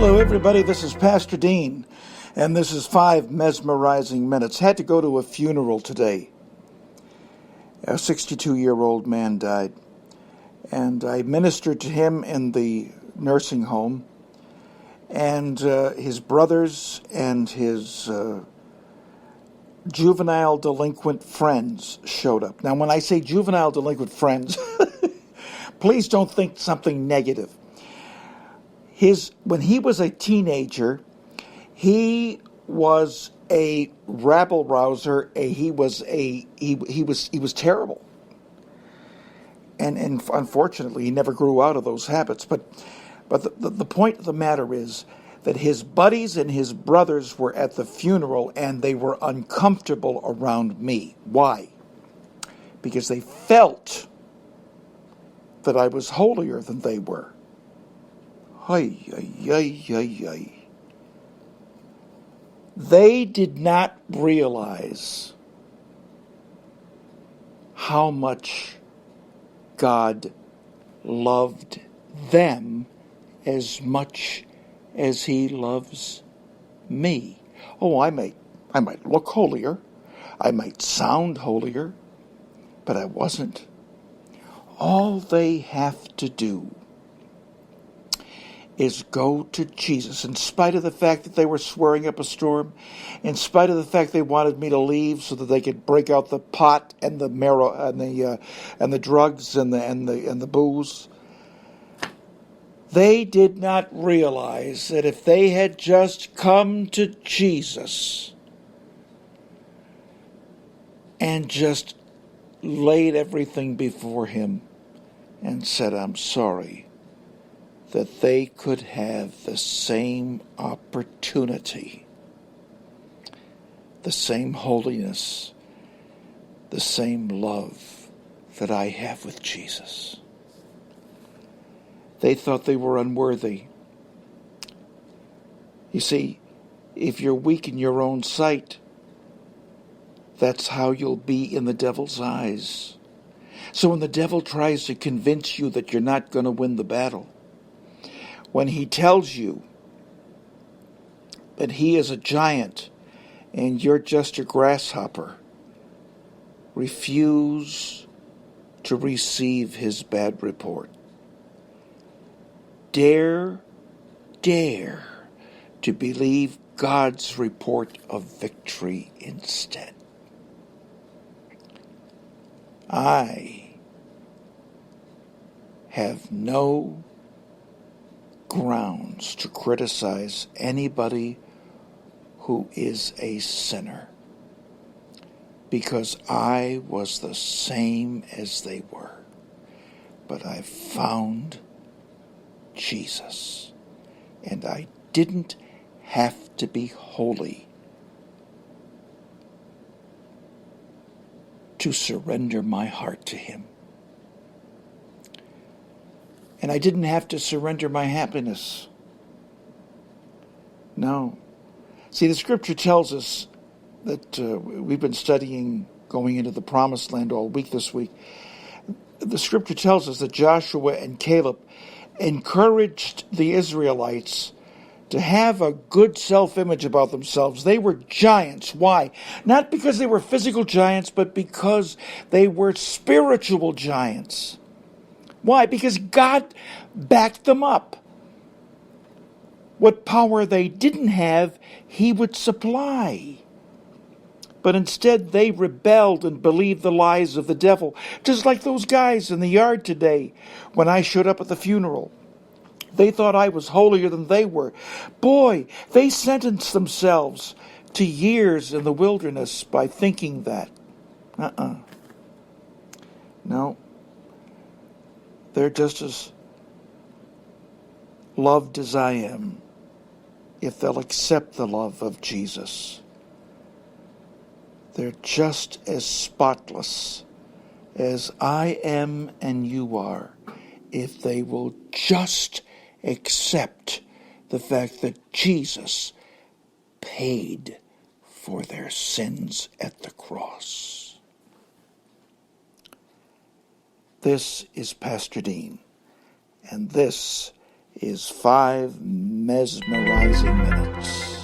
Hello, everybody. This is Pastor Dean, and this is 5 Mesmerizing Minutes. Had to go to a funeral today. A 62-year-old man died, and I ministered to him in the nursing home, and his brothers and his juvenile delinquent friends showed up. Now, when I say juvenile delinquent friends, please don't think something negative. When he was a teenager, he was a rabble rouser. He was terrible, and unfortunately, he never grew out of those habits. But the point of the matter is that his buddies and his brothers were at the funeral, and they were uncomfortable around me. Why? Because they felt that I was holier than they were. Ay, ay, ay, ay, ay. They did not realize how much God loved them as much as He loves me. Oh, I might look holier, I might sound holier, but I wasn't. All they have to do is go to Jesus, in spite of the fact that they were swearing up a storm, in spite of the fact they wanted me to leave so that they could break out the pot and the and the drugs and the booze. They did not realize that if they had just come to Jesus and just laid everything before Him and said, "I'm sorry," that they could have the same opportunity, the same holiness, the same love that I have with Jesus. They thought they were unworthy. You see, if you're weak in your own sight, that's how you'll be in the devil's eyes. So when the devil tries to convince you that you're not going to win the battle, when he tells you that he is a giant and you're just a grasshopper, refuse to receive his bad report. Dare to believe God's report of victory instead. I have no grounds to criticize anybody who is a sinner, because I was the same as they were, but I found Jesus, and I didn't have to be holy to surrender my heart to Him. And I didn't have to surrender my happiness. No. See, the Scripture tells us that we've been studying going into the Promised Land all week this week. The Scripture tells us that Joshua and Caleb encouraged the Israelites to have a good self-image about themselves. They were giants. Why? Not because they were physical giants, but because they were spiritual giants. Why? Because God backed them up. What power they didn't have, He would supply. But instead, they rebelled and believed the lies of the devil, just like those guys in the yard today when I showed up at the funeral. They thought I was holier than they were. Boy, they sentenced themselves to years in the wilderness by thinking that. No. They're just as loved as I am if they'll accept the love of Jesus. They're just as spotless as I am and you are if they will just accept the fact that Jesus paid for their sins at the cross. This is Pastor Dean, and this is 5 mesmerizing minutes.